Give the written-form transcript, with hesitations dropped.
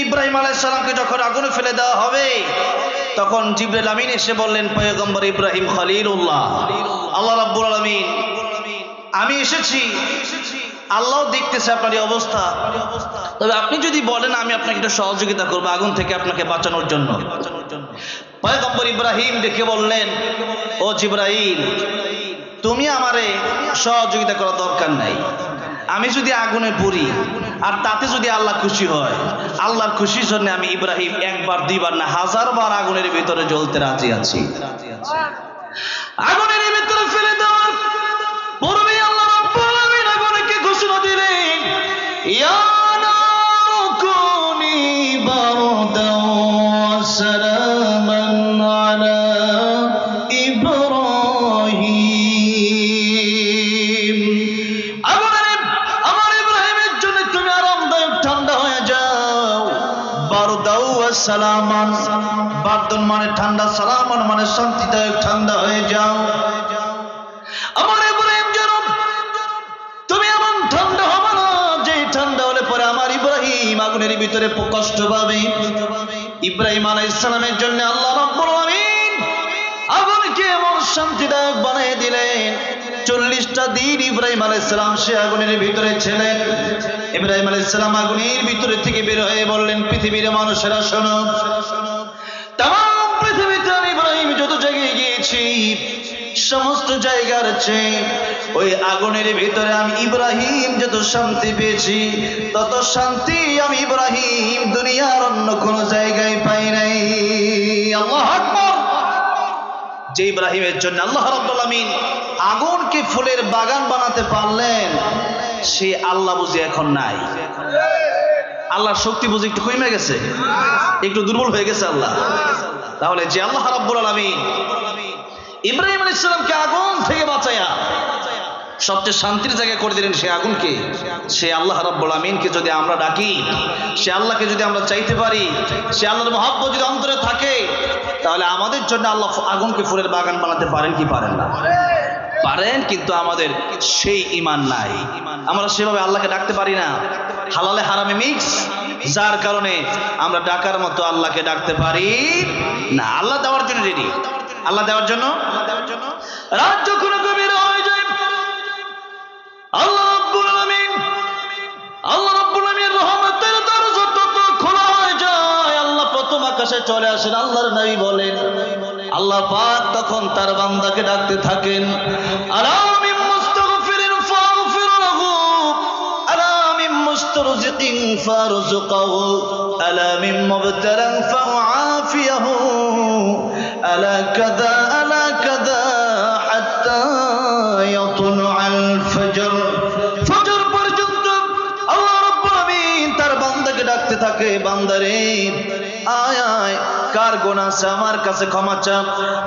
ইব্রাহিম আলাইহিস সালামকে যখন আগুনে ফেলে দেওয়া হবে, তখন জিবরাইল আমিন এসে বললেন, পয়গম্বর ইব্রাহিম খলিলুল্লাহ, আল্লাহ রাব্বুল আলামিন, আমি এসেছি, আল্লাহ দেখতেছে আপনার এই অবস্থা, তবে আপনি যদি বলেন আমি আপনাকে একটু সহযোগিতা করবো আগুন থেকে আপনাকে বাঁচানোর জন্য। পয়গম্বর ইব্রাহিম ডেকে বললেন, ও জিবরাইল, তুমি আমারে সহযোগিতা করার দরকার নাই, আমি যদি আগুনে পড়ি আর তাতে যদি আল্লাহ খুশি হয়, আল্লাহর খুশির জন্য আমি ইব্রাহিম একবার দুইবার না 1000 বার আগুনের ভিতরে জ্বলতে রাজি আছি। আগুনের ভিতরে ফেলে দেওয়ার পূর্বে আল্লাহ রাব্বুল আলামিন আগুনকে ঘোষণা দিলেন, ইয়া নারু কুনি বারদান ওয়া সালামান আলা ইব্রাহিম। আমার ইব্রাহিমের জন্য তুমি আরামদায়ক ঠান্ডা হয়ে যাও। বারদান ওয়া সালামান, বারদান মানে ঠান্ডা, সালামান মানে শান্তিদায়ক ঠান্ডা হয়ে যাও। আমার ইব্রাহিম যেন তুমি এমন ঠান্ডা হবে না যে ঠান্ডা হলে পরে আমার ইব্রাহিম আগুনের ভিতরে কষ্ট পাবে। ইব্রাহিম আলাইহিস সালামের জন্য আল্লাহ রাব্বুল আলামিন আগুনকে এমন শান্তিদায়ক বানিয়ে দিলেন। 40টা দিন ইব্রাহিম আলাইহিস সালাম সে আগুনের ভিতরে ছিলেন। ইব্রাহিম আলাইহিস সালাম আগুনের ভিতরে থেকে বের হয়ে বললেন, পৃথিবীর মানুষেরা শোনো, তাম পৃথিবীতে আমি ইব্রাহিম যত জায়গায় গিয়েছি সমস্ত জায়গার চেয়ে ওই আগুনের ভিতরে আমি ইব্রাহিম যত শান্তি পেয়েছি, তত শান্তি আমি ইব্রাহিম দুনিয়ার অন্য কোন জায়গায় পাই নাই। আল্লাহু আকবার। যে ইব্রাহিমের জন্য আল্লাহ রাব্বুল আলামিন আগুনকে ফুলের বাগান বানাতে পারলেন, সে আল্লাহ বুঝি এখন নাই। আল্লাহর শক্তি বুঝি একটু কমে গেছে, একটু দুর্বল হয়ে গেছে আল্লাহ। তাহলে যে আল্লাহ রাব্বুল আলামিন ইব্রাহিম আলাইহিস সালামকে আগুন থেকে বাঁচায়া সবচেয়ে শান্তির জায়গা করে দিলেন সে আগুনকে, সে আল্লাহ রাব্বুল আমিনকে যদি আমরা ডাকি, সে আল্লাহকে যদি আমরা চাইতে পারি, সে আল্লাহর মহব্বত যদি অন্তরে থাকে, তাহলে আমাদের জন্য আল্লাহ আগুনকে ফুলের বাগান বানাতে পারেন কি পারেন না? পারেন, কিন্তু আমাদের সেই ঈমান নাই, আমরা সেভাবে আল্লাহকে ডাকতে পারি না। হালালে হারামে মিক্স, যার কারণে আমরা ডাকার মতো আল্লাহকে ডাকতে পারি না। আল্লাহ দেওয়ার জন্য রেডি, আল্লাহ দেওয়ার জন্য। রাত যখন গভীর হয়ে যায়, আল্লাহ রাব্বুল আলামিন রহমতের দরজা তত খোলা হয়ে যায়, আল্লাহ প্রথম আকাশে চলে আসেন। আল্লাহর নবী বলেন, আল্লাহ পাক তখন তার বান্দাকে ডাকতে থাকেন, আলা মিন মুস্তাগফিরিন ফাগফির লাহু, আলা মিন মুস্তারজিকিন ফারজুকহু, আলা মিন মুবতালান ফাআফিয়াহু, আলা কাযা আলা কাযা হাত্তা ইয়াতলুআল ফজর। ফজর পর্যন্ত আল্লাহ রাব্বুল আমিন তার বান্দাকে ডাকতে থাকে, বান্দারে আয় আয়, কার গুনাহ আছে আমার কাছে ক্ষমা চা।